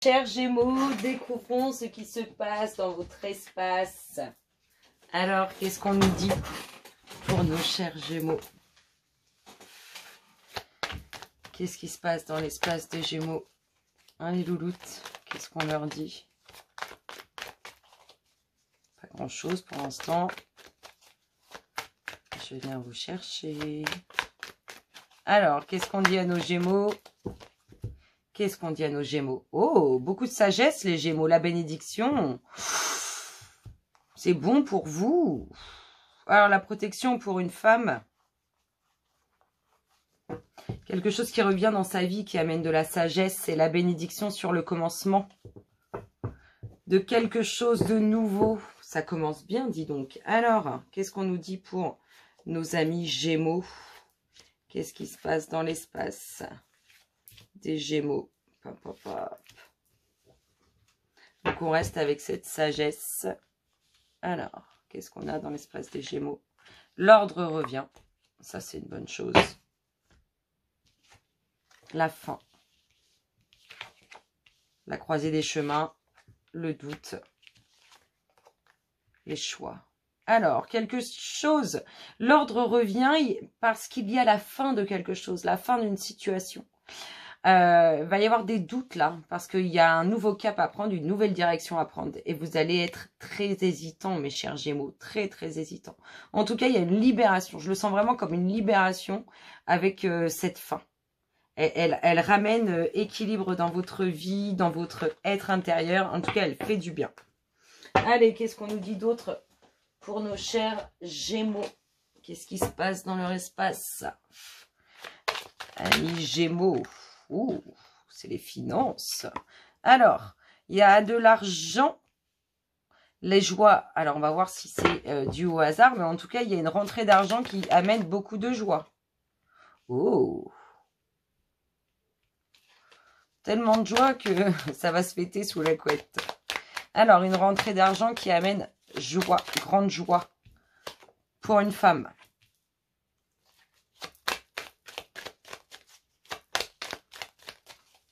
Chers Gémeaux, découvrons ce qui se passe dans votre espace. Alors, qu'est-ce qu'on nous dit pour nos chers Gémeaux? Qu'est-ce qui se passe dans l'espace des Gémeaux? Hein, les louloutes, qu'est-ce qu'on leur dit? Pas grand-chose pour l'instant. Je viens vous chercher. Alors, qu'est-ce qu'on dit à nos Gémeaux? Qu'est-ce qu'on dit à nos Gémeaux? Oh, beaucoup de sagesse, les Gémeaux. La bénédiction. C'est bon pour vous. Alors, la protection pour une femme. Quelque chose qui revient dans sa vie, qui amène de la sagesse. C'est la bénédiction sur le commencement. De quelque chose de nouveau. Ça commence bien, dis donc. Alors, qu'est-ce qu'on nous dit pour nos amis Gémeaux? Qu'est-ce qui se passe dans l'espace des Gémeaux? Hop, hop, hop. Donc, on reste avec cette sagesse. Alors, qu'est-ce qu'on a dans l'espace des Gémeaux? L'ordre revient. Ça, c'est une bonne chose. La fin. La croisée des chemins. Le doute. Les choix. Alors, quelque chose. L'ordre revient parce qu'il y a la fin de quelque chose. La fin d'une situation. Va y avoir des doutes là, parce qu'il y a un nouveau cap à prendre, une nouvelle direction à prendre. Et vous allez être très hésitants, mes chers Gémeaux. Très, très hésitants. En tout cas, il y a une libération. Je le sens vraiment comme une libération avec cette fin. Elle ramène équilibre dans votre vie, dans votre être intérieur. En tout cas, elle fait du bien. Allez, qu'est-ce qu'on nous dit d'autre pour nos chers Gémeaux? Qu'est-ce qui se passe dans leur espace? Amis Gémeaux. Ouh, c'est les finances. Alors, il y a de l'argent, les joies. Alors, on va voir si c'est dû au hasard, mais en tout cas, il y a une rentrée d'argent qui amène beaucoup de joie. Oh, tellement de joie que ça va se fêter sous la couette. Alors, une rentrée d'argent qui amène joie, grande joie pour une femme.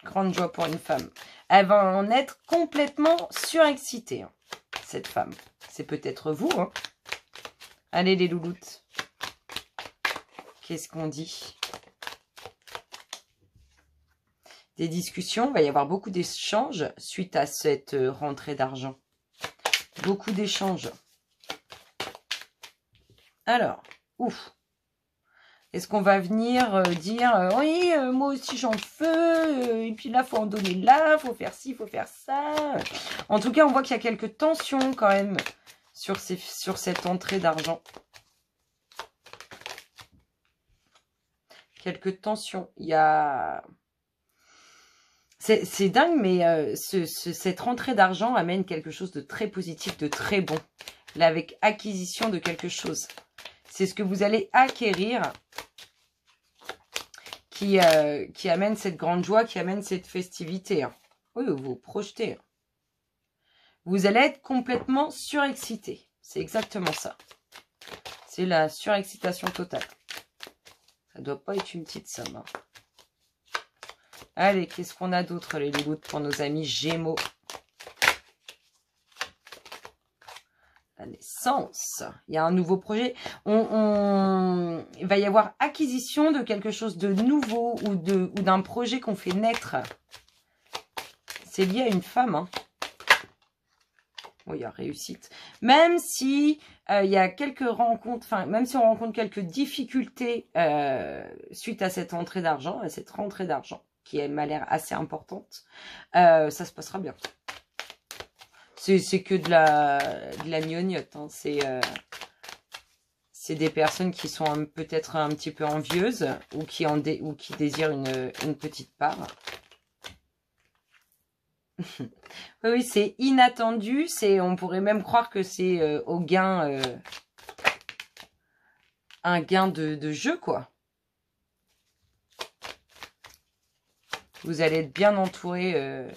Grande joie pour une femme. Elle va en être complètement surexcitée, hein, cette femme. C'est peut-être vous. Hein. Allez, les louloutes. Qu'est-ce qu'on dit? Des discussions. Il va y avoir beaucoup d'échanges suite à cette rentrée d'argent. Beaucoup d'échanges. Alors, ouf. Est-ce qu'on va venir dire oui, moi aussi j'en veux, et puis là, il faut en donner là, il faut faire ci, il faut faire ça. En tout cas, on voit qu'il y a quelques tensions quand même sur cette entrée d'argent. Quelques tensions. Il y a... C'est dingue, mais cette rentrée d'argent amène quelque chose de très positif, de très bon. Là, avec acquisition de quelque chose. C'est ce que vous allez acquérir qui amène cette grande joie, qui amène cette festivité. Hein. Oui, vous vous projetez. Vous allez être complètement surexcité. C'est exactement ça. C'est la surexcitation totale. Ça ne doit pas être une petite somme. Hein. Allez, qu'est-ce qu'on a d'autre, les louloutes, pour nos amis Gémeaux? La naissance. Il y a un nouveau projet. Il va y avoir acquisition de quelque chose de nouveau ou d'un projet qu'on fait naître. C'est lié à une femme. Hein. Oh, il y a réussite. Même si il y a quelques rencontres, enfin, même si on rencontre quelques difficultés suite à cette entrée d'argent, à cette rentrée d'argent, qui m'a l'air assez importante, ça se passera bien. C'est que de la gnognotte. Hein. C'est des personnes qui sont peut-être un petit peu envieuses ou qui désirent une petite part. Oui, c'est inattendu. On pourrait même croire que c'est au gain, un gain de jeu, quoi. Vous allez être bien entouré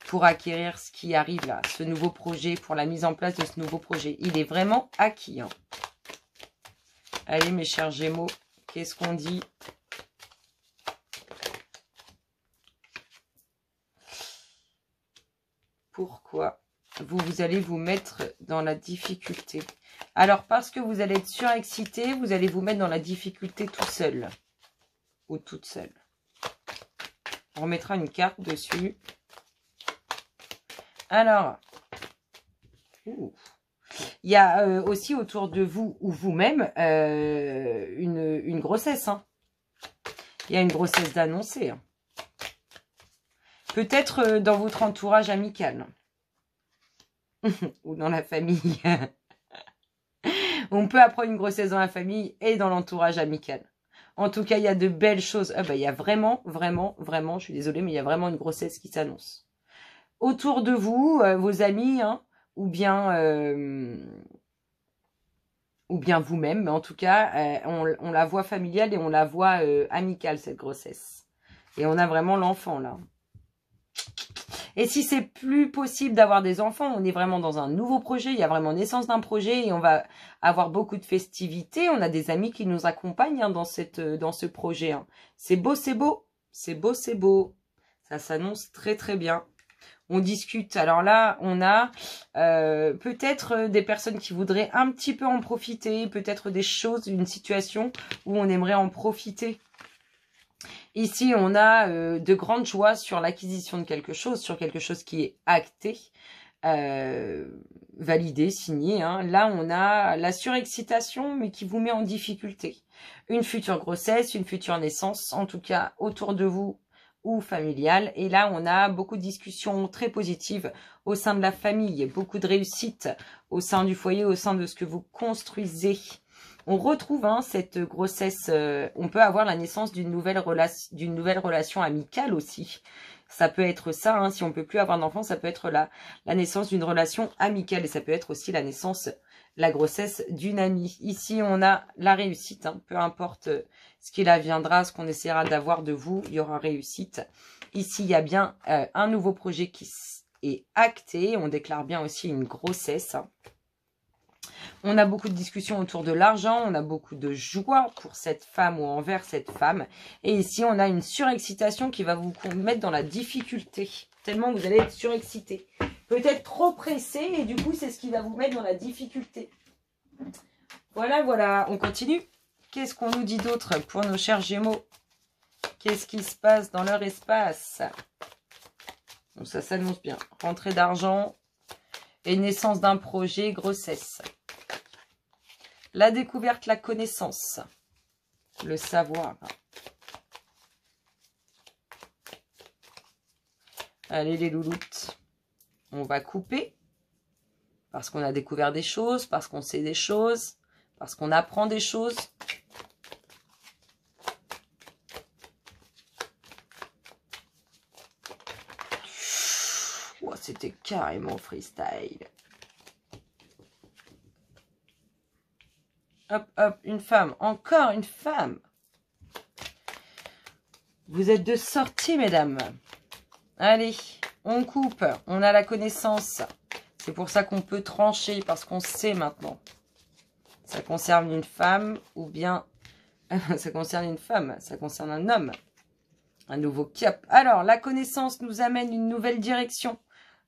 pour acquérir ce qui arrive là, ce nouveau projet, pour la mise en place de ce nouveau projet. Il est vraiment acquis. Hein. Allez, mes chers Gémeaux, qu'est-ce qu'on dit? pourquoi vous allez vous mettre dans la difficulté. Alors, parce que vous allez être surexcité, vous allez vous mettre dans la difficulté tout seul. Ou toute seule. On remettra une carte dessus. Alors, il y a aussi autour de vous ou vous-même une grossesse. Hein. Il y a une grossesse d'annoncer. Hein. Peut-être dans votre entourage amical. Ou dans la famille. On peut apprendre une grossesse dans la famille et dans l'entourage amical. En tout cas, il y a de belles choses. Ah bah, il y a vraiment, je suis désolée, mais il y a vraiment une grossesse qui s'annonce. Autour de vous, vos amis, hein, ou bien vous-même, mais en tout cas, on la voit familiale et on la voit amicale, cette grossesse. Et on a vraiment l'enfant, là. Et si c'est plus possible d'avoir des enfants, on est vraiment dans un nouveau projet, il y a vraiment naissance d'un projet et on va avoir beaucoup de festivités. On a des amis qui nous accompagnent hein, dans ce projet. Hein. C'est beau, c'est beau. C'est beau, c'est beau. Ça s'annonce très, très bien. On discute. Alors là, on a peut-être des personnes qui voudraient un petit peu en profiter. Peut-être des choses, une situation où on aimerait en profiter. Ici, on a de grandes joies sur l'acquisition de quelque chose, sur quelque chose qui est acté, validé, signé. Hein. Là, on a la surexcitation, mais qui vous met en difficulté. Une future grossesse, une future naissance, en tout cas autour de vous ou familiale. Et là, on a beaucoup de discussions très positives au sein de la famille, beaucoup de réussite au sein du foyer, au sein de ce que vous construisez. On retrouve hein, cette grossesse, on peut avoir la naissance d'une nouvelle relation amicale aussi. Ça peut être ça, hein, si on peut plus avoir d'enfant, ça peut être la naissance d'une relation amicale. Et ça peut être aussi la grossesse d'une amie. Ici, on a la réussite, hein, peu importe ce qu'il adviendra, ce qu'on essaiera d'avoir de vous, il y aura réussite. Ici, il y a bien un nouveau projet qui est acté. On déclare bien aussi une grossesse. On a beaucoup de discussions autour de l'argent, on a beaucoup de joie pour cette femme ou envers cette femme. Et ici, on a une surexcitation qui va vous mettre dans la difficulté, tellement vous allez être surexcité. Peut-être trop pressé et du coup, c'est ce qui va vous mettre dans la difficulté. Voilà, voilà, on continue. Qu'est-ce qu'on nous dit d'autre pour nos chers Gémeaux? Qu'est-ce qui se passe dans leur espace? Bon, ça s'annonce bien. Rentrée d'argent et naissance d'un projet, grossesse. La découverte, la connaissance, le savoir. Allez les louloutes, on va couper parce qu'on a découvert des choses, parce qu'on sait des choses, parce qu'on apprend des choses. Oh, c'était carrément freestyle. Hop, hop, une femme. Encore une femme. Vous êtes de sortie, mesdames. Allez, on coupe. On a la connaissance. C'est pour ça qu'on peut trancher, parce qu'on sait maintenant. Ça concerne une femme ou bien... ça concerne une femme, ça concerne un homme. Un nouveau cap. Alors, la connaissance nous amène une nouvelle direction.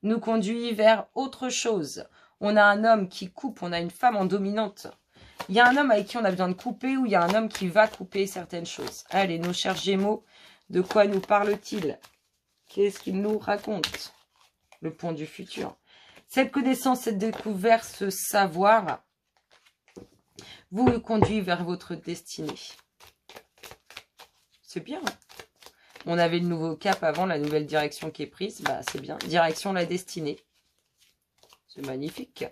Nous conduit vers autre chose. On a un homme qui coupe, on a une femme en dominante. Il y a un homme avec qui on a besoin de couper ou il y a un homme qui va couper certaines choses. Allez, nos chers Gémeaux, de quoi nous parle-t-il? Qu'est-ce qu'il nous raconte? Le pont du futur. Cette connaissance, cette découverte, ce savoir vous conduit vers votre destinée. C'est bien. On avait le nouveau cap avant, la nouvelle direction qui est prise. Bah, c'est bien. Direction la destinée. C'est magnifique.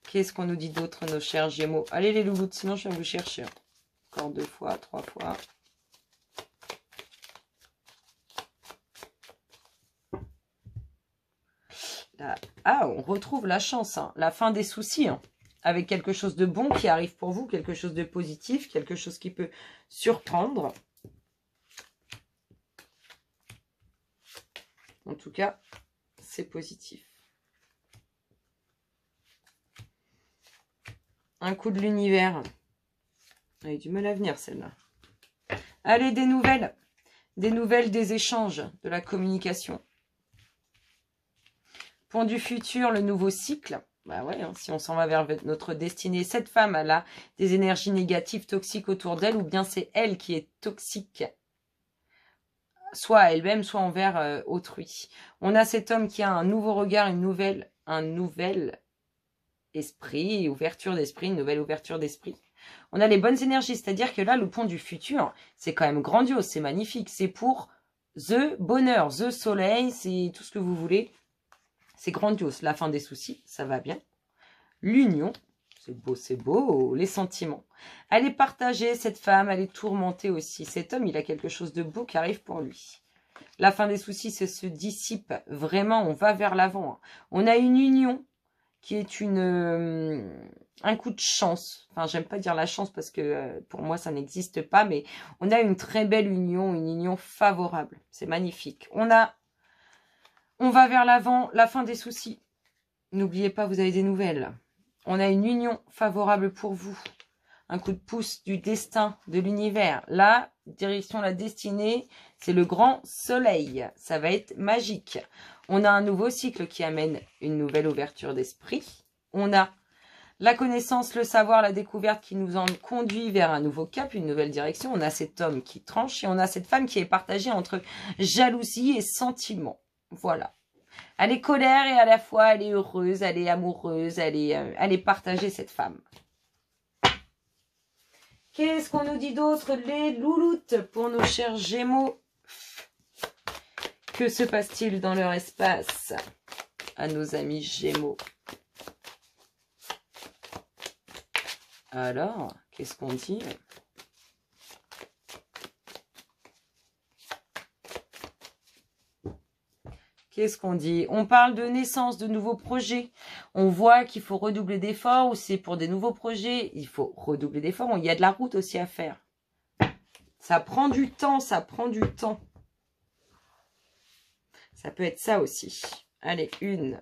Qu'est-ce qu'on nous dit d'autre, nos chers Gémeaux? Allez les louloutes, sinon je vais vous chercher. Encore 2 fois, 3 fois. Là. Ah, on retrouve la chance, hein. La fin des soucis. Hein. Avec quelque chose de bon qui arrive pour vous, quelque chose de positif, quelque chose qui peut surprendre. En tout cas, c'est positif. Un coup de l'univers. Elle a du mal à venir, celle-là. Allez, des nouvelles. Des nouvelles, des échanges, de la communication. Pont du futur, le nouveau cycle. Bah ouais, hein, si on s'en va vers notre destinée, cette femme, elle a des énergies négatives, toxiques autour d'elle, ou bien c'est elle qui est toxique, soit à elle-même, soit envers autrui. On a cet homme qui a un nouveau regard, un nouvel esprit, ouverture d'esprit, une nouvelle ouverture d'esprit. On a les bonnes énergies, c'est-à-dire que là, le pont du futur, c'est quand même grandiose, c'est magnifique, c'est pour the bonheur, the soleil, c'est tout ce que vous voulez. C'est grandiose. La fin des soucis, ça va bien. L'union, c'est beau. Les sentiments. Elle est partagée, cette femme, elle est tourmentée aussi. Cet homme, il a quelque chose de beau qui arrive pour lui. La fin des soucis, ça se dissipe. Vraiment, on va vers l'avant. On a une union qui est un coup de chance. Enfin, j'aime pas dire la chance parce que pour moi, ça n'existe pas. Mais on a une très belle union, une union favorable. C'est magnifique. On va vers l'avant, la fin des soucis. N'oubliez pas, vous avez des nouvelles. On a une union favorable pour vous. Un coup de pouce du destin, de l'univers. Là, direction la destinée, c'est le grand soleil. Ça va être magique. On a un nouveau cycle qui amène une nouvelle ouverture d'esprit. On a la connaissance, le savoir, la découverte qui nous en conduit vers un nouveau cap, une nouvelle direction. On a cet homme qui tranche et on a cette femme qui est partagée entre jalousie et sentiment. Voilà. Elle est colère et à la fois elle est heureuse, elle est amoureuse, elle est partagée, cette femme. Qu'est-ce qu'on nous dit d'autre, les louloutes, pour nos chers Gémeaux? Que se passe-t-il dans leur espace à nos amis Gémeaux? Alors, qu'est-ce qu'on dit? Qu'est-ce qu'on dit? On parle de naissance, de nouveaux projets. On voit qu'il faut redoubler d'efforts ou c'est pour des nouveaux projets. Il faut redoubler d'efforts. Il y a de la route aussi à faire. Ça prend du temps, ça prend du temps. Ça peut être ça aussi. Allez, 1,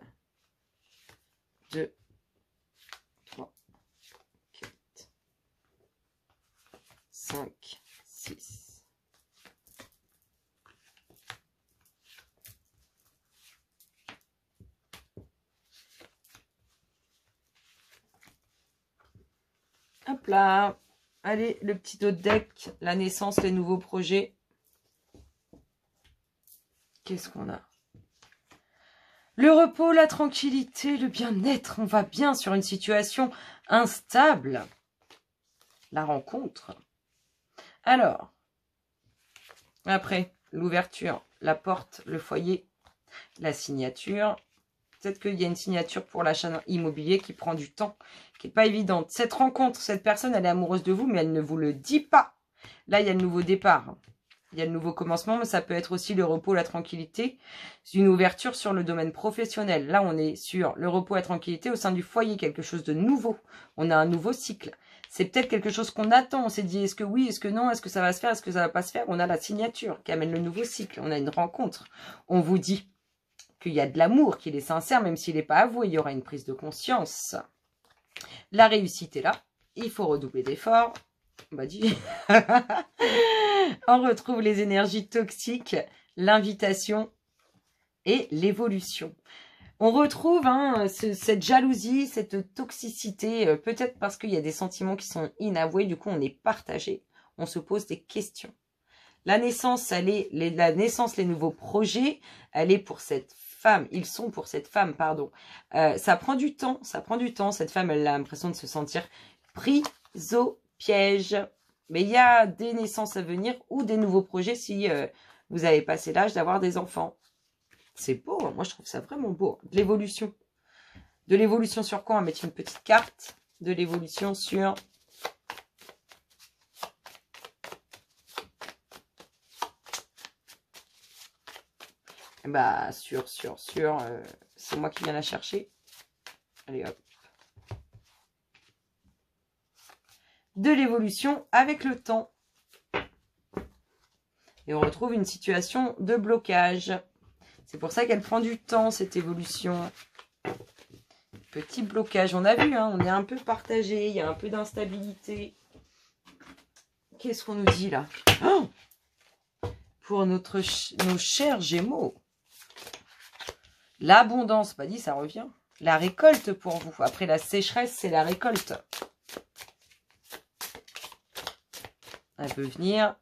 2, 3, 4, 5, 6. Hop là. Allez, le petit autre deck, la naissance, les nouveaux projets. Qu'est-ce qu'on a? Le repos, la tranquillité, le bien-être. On va bien sur une situation instable. La rencontre. Alors, après, l'ouverture, la porte, le foyer, la signature. Peut-être qu'il y a une signature pour l'achat immobilier qui prend du temps, qui n'est pas évidente. Cette rencontre, cette personne, elle est amoureuse de vous, mais elle ne vous le dit pas. Là, il y a le nouveau départ. Il y a le nouveau commencement, mais ça peut être aussi le repos, la tranquillité. C'est une ouverture sur le domaine professionnel. Là, on est sur le repos, la tranquillité au sein du foyer, quelque chose de nouveau. On a un nouveau cycle. C'est peut-être quelque chose qu'on attend. On s'est dit, est-ce que oui, est-ce que non, est-ce que ça va se faire, est-ce que ça va pas se faire? On a la signature qui amène le nouveau cycle. On a une rencontre. On vous dit qu'il y a de l'amour, qu'il est sincère, même s'il n'est pas avoué, il y aura une prise de conscience. La réussite est là. Il faut redoubler d'efforts. On m'a dit... On retrouve les énergies toxiques, l'invitation et l'évolution. On retrouve cette jalousie, cette toxicité, peut-être parce qu'il y a des sentiments qui sont inavoués, du coup on est partagé, on se pose des questions. La naissance, la naissance, les nouveaux projets, elle est pour cette femme, ils sont pour cette femme, pardon. Ça prend du temps, cette femme, elle a l'impression de se sentir prise au piège. Mais il y a des naissances à venir ou des nouveaux projets si vous avez passé l'âge d'avoir des enfants. C'est beau, hein. Moi je trouve ça vraiment beau. De l'évolution. De l'évolution sur quoi? On va mettre une petite carte. De l'évolution sur... Bah, c'est moi qui viens la chercher. Allez hop. De l'évolution avec le temps. Et on retrouve une situation de blocage. C'est pour ça qu'elle prend du temps, cette évolution. Petit blocage, on a vu, hein, on est un peu partagé, il y a un peu d'instabilité. Qu'est-ce qu'on nous dit là? Oh, pour nos chers Gémeaux. L'abondance, pas dit, ça revient. La récolte pour vous. Après la sécheresse, c'est la récolte. Elle peut venir.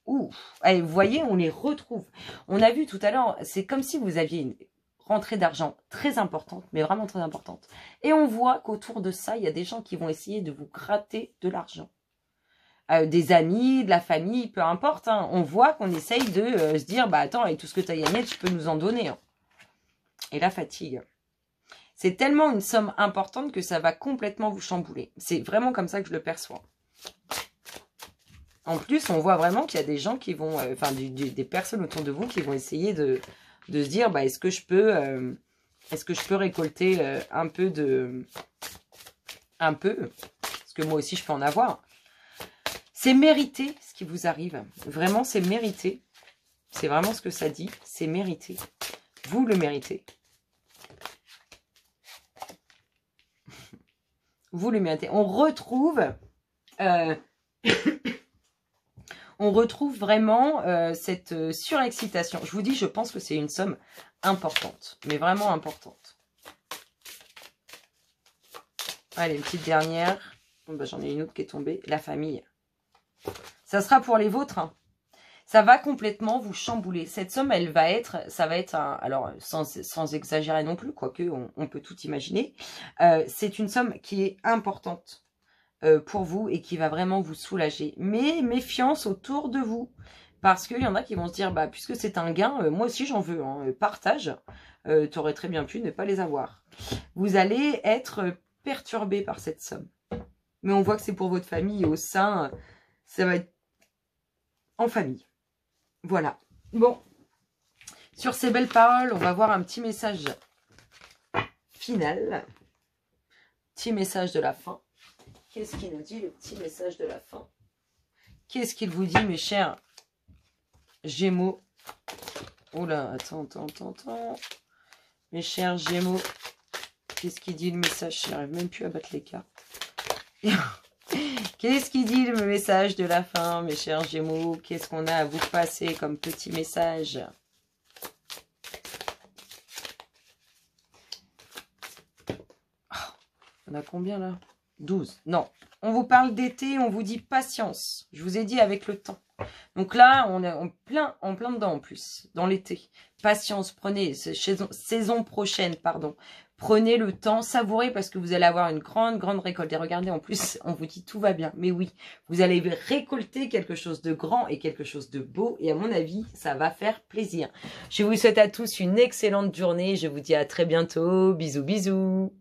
Ouh, allez, vous voyez, on les retrouve. On a vu tout à l'heure, c'est comme si vous aviez une rentrée d'argent très importante, mais vraiment très importante. Et on voit qu'autour de ça, il y a des gens qui vont essayer de vous gratter de l'argent. Des amis, de la famille, peu importe. Hein. On voit qu'on essaye de se dire, bah attends, avec tout ce que tu as gagné, tu peux nous en donner. Hein. Et la fatigue. C'est tellement une somme importante que ça va complètement vous chambouler. C'est vraiment comme ça que je le perçois. En plus, on voit vraiment qu'il y a des gens qui vont, des personnes autour de vous qui vont essayer de se dire, bah, est-ce que je peux récolter un peu, parce que moi aussi je peux en avoir. C'est mérité ce qui vous arrive. Vraiment, c'est mérité. C'est vraiment ce que ça dit. C'est mérité. Vous le méritez. Vous le méritez. On retrouve vraiment cette surexcitation. Je vous dis, je pense que c'est une somme importante. Mais vraiment importante. Allez, une petite dernière. Bon, bah, j'en ai une autre qui est tombée. La famille. Ça sera pour les vôtres. Hein. Ça va complètement vous chambouler. Cette somme, ça va être alors sans exagérer non plus, quoique on peut tout imaginer. C'est une somme qui est importante pour vous et qui va vraiment vous soulager. Mais méfiance autour de vous. Parce qu'il y en a qui vont se dire, bah, puisque c'est un gain, moi aussi j'en veux. Hein, partage. Tu aurais très bien pu ne pas les avoir. Vous allez être perturbé par cette somme. Mais on voit que c'est pour votre famille au sein. Ça va être en famille. Voilà. Bon. Sur ces belles paroles, on va voir un petit message final. Petit message de la fin. Qu'est-ce qu'il nous dit, le petit message de la fin? Qu'est-ce qu'il vous dit, mes chers Gémeaux? Oh là, attends. Mes chers Gémeaux. Qu'est-ce qu'il dit, le message? Je n'arrive même plus à battre les cartes. Qu'est-ce qui dit le message de la fin, mes chers Gémeaux? Qu'est-ce qu'on a à vous passer comme petit message? Oh, on a combien là? 12. Non. On vous parle d'été, on vous dit patience. Je vous ai dit avec le temps. Donc là, on est en plein dedans en plus, dans l'été. Patience, prenez, saison prochaine, pardon. Prenez le temps, savourez parce que vous allez avoir une grande récolte. Et regardez, en plus, on vous dit tout va bien. Mais oui, vous allez récolter quelque chose de grand et quelque chose de beau. Et à mon avis, ça va faire plaisir. Je vous souhaite à tous une excellente journée. Je vous dis à très bientôt. Bisous, bisous.